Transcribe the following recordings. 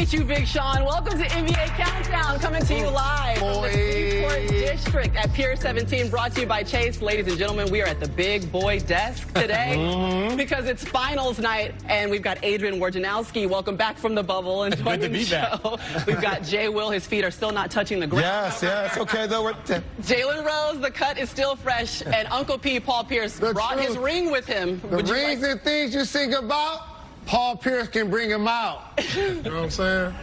meet you, Big Sean. Welcome to NBA Countdown, coming to you live from the Seaport District at Pier 17, brought to you by Chase. Ladies and gentlemen, we are at the big boy desk today because it's finals night, and we've got Adrian Wojnarowski. Welcome back from the bubble and joining the show. We've got Jay Will. His feet are still not touching the ground. Yes, okay, though. Jalen Rose, the cut is still fresh, and Uncle P, Paul Pierce, brought his ring with him. The rings and things you think about, Paul Pierce can bring him out. You know what I'm saying?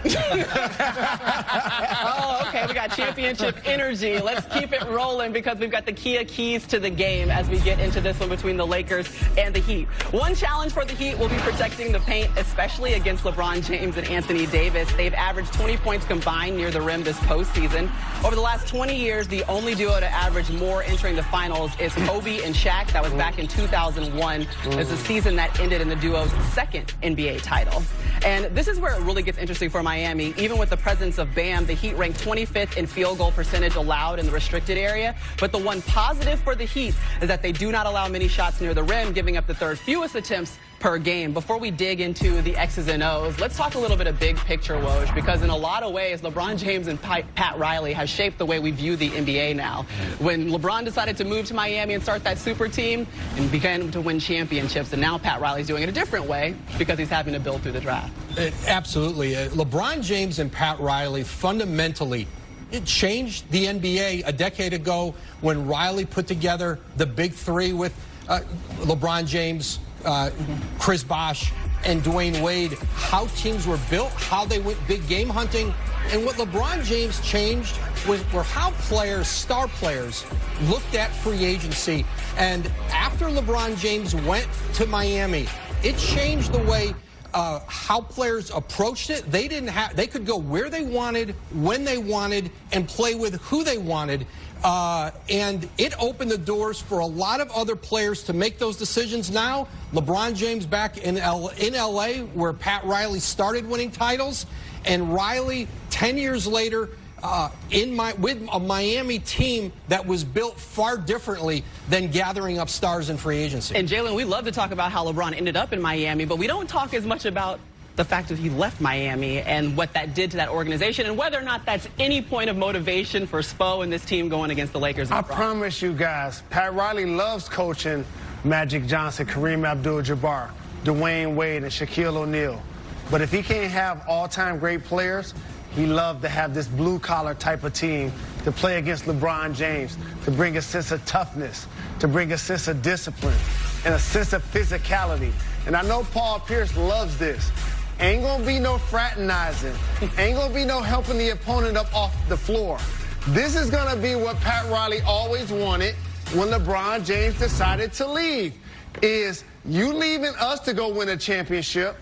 Oh, okay. We got championship energy. Let's keep it rolling because we've got the keys to the game as we get into this one between the Lakers and the Heat. One challenge for the Heat will be protecting the paint, especially against LeBron James and Anthony Davis. They've averaged 20 points combined near the rim this postseason. Over the last 20 years, the only duo to average more entering the finals is Kobe and Shaq. That was back in 2001. It's a season that ended in the duo's second NBA title. And this is where it really gets interesting for Miami. Even with the presence of Bam, the Heat ranked 25th in field goal percentage allowed in the restricted area. But the one positive for the Heat is that they do not allow many shots near the rim, giving up the third fewest attempts per game. Before we dig into the X's and O's, let's talk a little bit of big picture, Woj, because in a lot of ways, LeBron James and Pat Riley have shaped the way we view the NBA now. When LeBron decided to move to Miami and start that super team and began to win championships, and now Pat Riley's doing it a different way because he's having to build through the draft. Absolutely. LeBron James and Pat Riley fundamentally it changed the NBA a decade ago when Riley put together the big three with LeBron James, Chris Bosh, and Dwayne Wade, how teams were built, how they went big game hunting. And what LeBron James changed were how players, star players, looked at free agency. And after LeBron James went to Miami, it changed the way how players approached it. They could go where they wanted, when they wanted, and play with who they wanted. And it opened the doors for a lot of other players to make those decisions now. LeBron James back in L.A., where Pat Riley started winning titles, and Riley 10 years later with a Miami team that was built far differently than gathering up stars in free agency. And Jalen, we love to talk about how LeBron ended up in Miami, but we don't talk as much about the fact that he left Miami and what that did to that organization and whether or not that's any point of motivation for Spo and this team going against the Lakers. I promise you guys, Pat Riley loves coaching Magic Johnson, Kareem Abdul-Jabbar, Dwayne Wade, and Shaquille O'Neal. But if he can't have all-time great players, he loved to have this blue-collar type of team to play against LeBron James, to bring a sense of toughness, to bring a sense of discipline, and a sense of physicality. And I know Paul Pierce loves this. Ain't gonna be no fraternizing. Ain't gonna be no helping the opponent up off the floor. This is gonna be what Pat Riley always wanted when LeBron James decided to leave, is you leaving us to go win a championship.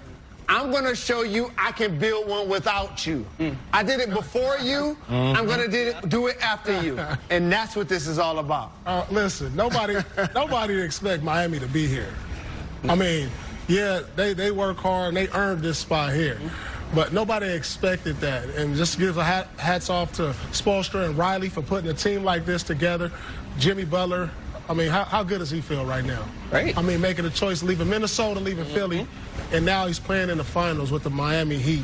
I'm going to show you I can build one without you. I did it before you. I'm going to do it after you. And that's what this is all about. Listen, nobody expect Miami to be here. I mean, yeah, they work hard and they earned this spot here. But nobody expected that. And just give a hats off to Spoelstra and Riley for putting a team like this together. Jimmy Butler, I mean, how good does he feel right now? Great. I mean, making a choice, leaving Minnesota, leaving Philly, and now he's playing in the finals with the Miami Heat.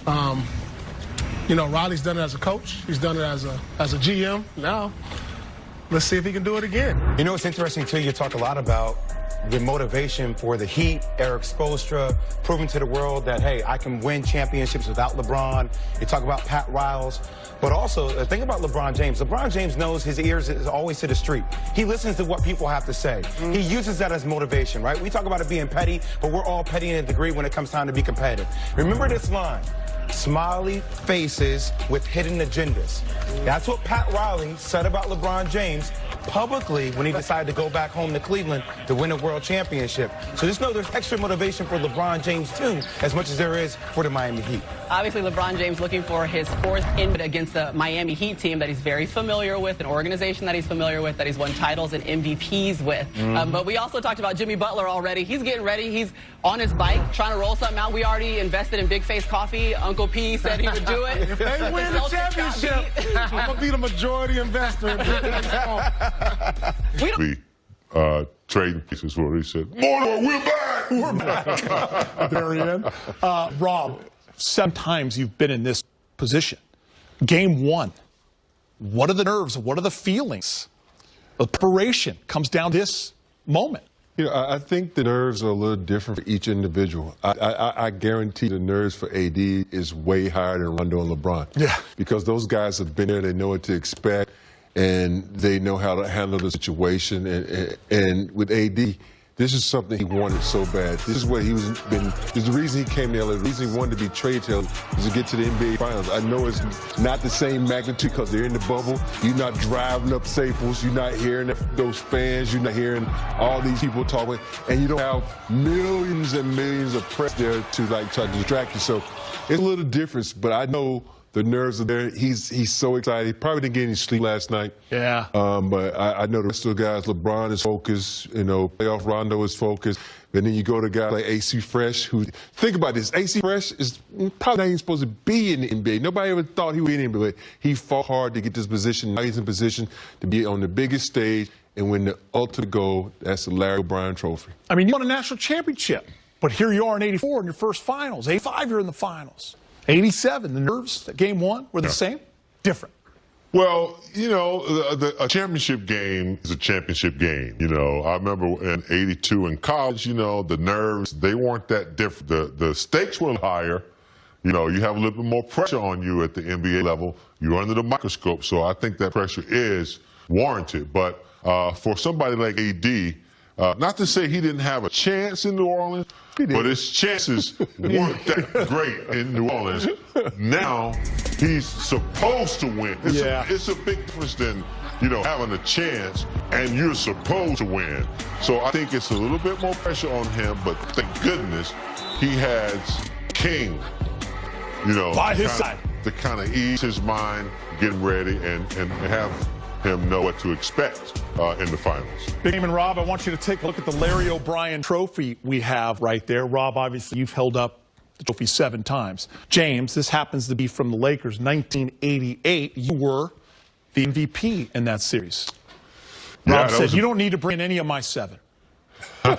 You know, Riley's done it as a coach. He's done it as a GM. Now, let's see if he can do it again. You know, it's interesting, too, you talk a lot about the motivation for the Heat, Eric Spoelstra, proving to the world that, hey, I can win championships without LeBron. You talk about Pat Riles. But also, the thing about LeBron James, LeBron James knows his ears is always to the street. He listens to what people have to say. He uses that as motivation, right? We talk about it being petty, but we're all petty in a degree when it comes time to be competitive. Remember this line. Smiley faces with hidden agendas. That's what Pat Riley said about LeBron James publicly when he decided to go back home to Cleveland to win a world championship. So just know there's extra motivation for LeBron James, too, as much as there is for the Miami Heat. Obviously, LeBron James looking for his fourth input against the Miami Heat team that he's very familiar with, an organization that he's familiar with, that he's won titles and MVPs with. But we also talked about Jimmy Butler already. He's getting ready. He's on his bike trying to roll something out. We already invested in Big Face Coffee. Uncle P said he would do it. If they win the championship, I'm going to be the majority investor in Big Face Coffee. Trading pieces where he said, Mordor, we're back! We're back. There he is. Rob, 7 times you've been in this position. Game 1. What are the nerves? What are the feelings? The preparation comes down to this moment. You know, I think the nerves are a little different for each individual. I guarantee the nerves for AD is way higher than Rondo and LeBron. Yeah. Because those guys have been there, they know what to expect, and they know how to handle the situation. And with AD, this is something he wanted so bad. This is what he was been. This is the reason he came to LA. The reason he wanted to be traded to LA is to get to the NBA Finals. I know it's not the same magnitude because they're in the bubble. You're not driving up Staples. You're not hearing those fans. You're not hearing all these people talking, and you don't have millions and millions of press there to try to distract you. So it's a little different. But I know the nerves are there. He's so excited. He probably didn't get any sleep last night. Yeah. But I know the rest of the guys, LeBron is focused, playoff Rondo is focused. And then you go to guys like AC Fresh, who, think about this, AC Fresh is probably not even supposed to be in the NBA. Nobody ever thought he would be in the NBA. He fought hard to get this position. Now he's in position to be on the biggest stage and win the ultimate goal. That's the Larry O'Brien Trophy. I mean, you won a national championship, but here you are in 84 in your first finals. 85, you're in the finals. 87, the nerves at Game 1 were the same? Different. Well, a championship game is a championship game. I remember in 82 in college, the nerves, they weren't that different. The stakes were higher. You have a little bit more pressure on you at the NBA level. You're under the microscope, so I think that pressure is warranted. But for somebody like AD, not to say he didn't have a chance in New Orleans, but his chances weren't that great in New Orleans. Now he's supposed to win. It's a big difference than, having a chance and you're supposed to win. So I think it's a little bit more pressure on him, but thank goodness he has King, by his side, to kind of ease his mind, get ready, and have him know what to expect in the finals. Big Game and Rob, I want you to take a look at the Larry O'Brien trophy we have right there. Rob, obviously, you've held up the trophy 7 times. James, this happens to be from the Lakers, 1988. You were the MVP in that series. Rob said, you don't need to bring in any of my 7. No,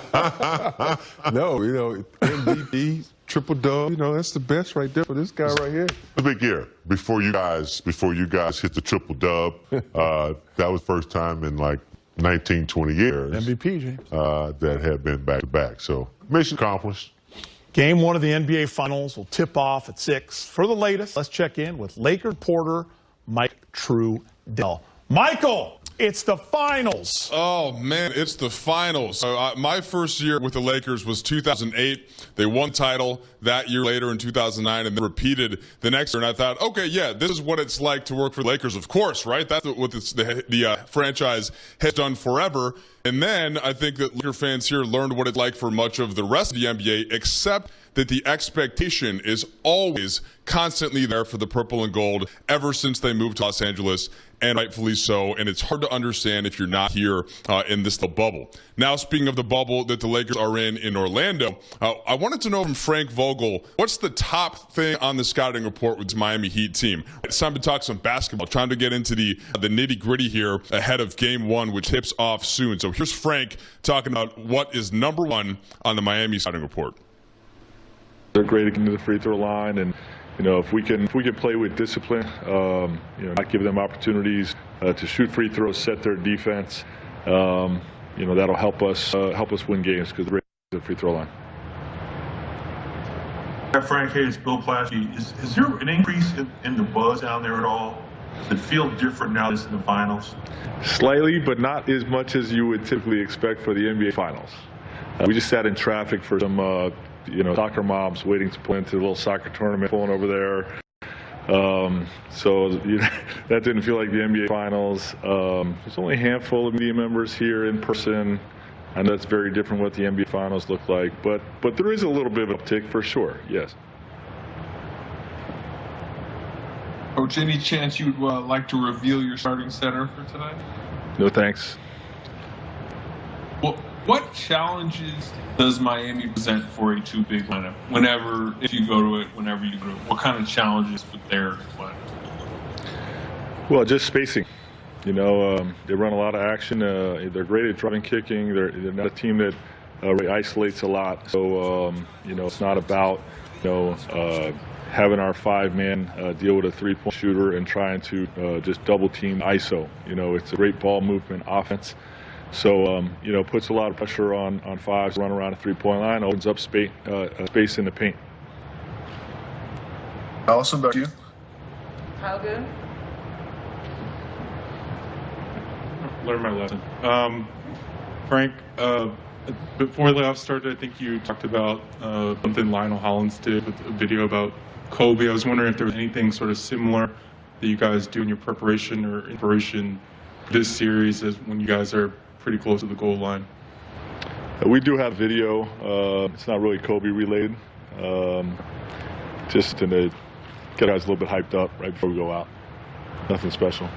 MVP, triple-double, that's the best right there for this guy right here. A big year before you guys hit the triple-dub. That was the first time in like 19, 20 years. MVP, James. That had been back-to-back. So mission accomplished. Game 1 of the NBA Finals will tip off at 6. For the latest, let's check in with Laker reporter Mike Trudell. Michael, it's the finals. Oh, man, it's the finals. My first year with the Lakers was 2008. They won title that year later in 2009 and then repeated the next year. And I thought, okay, yeah, this is what it's like to work for the Lakers, of course, right? That's what the franchise has done forever. And then I think that Laker fans here learned what it's like for much of the rest of the NBA, except that the expectation is always constantly there for the purple and gold ever since they moved to Los Angeles, and rightfully so. And it's hard to understand if you're not here in this bubble. Now, speaking of the bubble that the Lakers are in Orlando, I wanted to know from Frank Vogel, what's the top thing on the scouting report with the Miami Heat team? It's time to talk some basketball, trying to get into the nitty-gritty here ahead of Game 1, which tips off soon. So here's Frank talking about what is number 1 on the Miami scouting report. They're great at getting to the free throw line, and if we can play with discipline, not give them opportunities to shoot free throws, set their defense, that'll help us win games because they're great at the free throw line. Frank, hey, it's Bill Plaschke. Is there an increase in the buzz down there at all? Does it feel different now this in the finals? Slightly, but not as much as you would typically expect for the NBA Finals. We just sat in traffic for some soccer moms waiting to play into the little soccer tournament going over there. So that didn't feel like the NBA Finals. There's only a handful of media members here in person. I know that's very different what the NBA Finals look like, but there is a little bit of an uptick for sure, yes. Coach, any chance you'd like to reveal your starting center for tonight? No thanks. Well, what challenges does Miami present for a two-big lineup? If you go to it, what kind of challenges would there play? Well, just spacing. They run a lot of action. They're great at driving, kicking. They're not a team that really isolates a lot. So, it's not about having our 5-man deal with a 3-point shooter and trying to just double team ISO. It's a great ball movement offense. So, puts a lot of pressure on 5s to run around a 3-point line, opens up space in the paint. Allison, back to you. How good? Learn my lesson. Frank, before the layoffs started, I think you talked about something Lionel Hollins did with a video about Kobe. I was wondering if there was anything sort of similar that you guys do in your preparation or inspiration this series as when you guys are pretty close to the goal line. We do have video. It's not really Kobe related. Just to get guys a little bit hyped up right before we go out. Nothing special.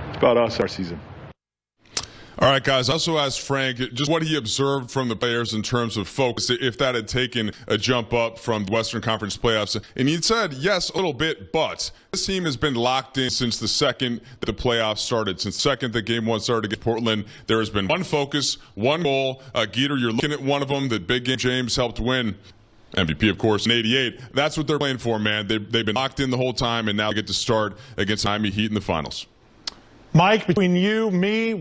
It's about us, our season. All right, guys. I also asked Frank just what he observed from the players in terms of focus, if that had taken a jump up from the Western Conference playoffs. And he said, yes, a little bit, but this team has been locked in since the second that the playoffs started. Since the second that Game 1 started against Portland, there has been one focus, one goal. Geeter, you're looking at one of them that Big Game James helped win. MVP, of course, in '88. That's what they're playing for, man. They've been locked in the whole time, and now they get to start against Miami Heat in the finals. Mike, between you, me,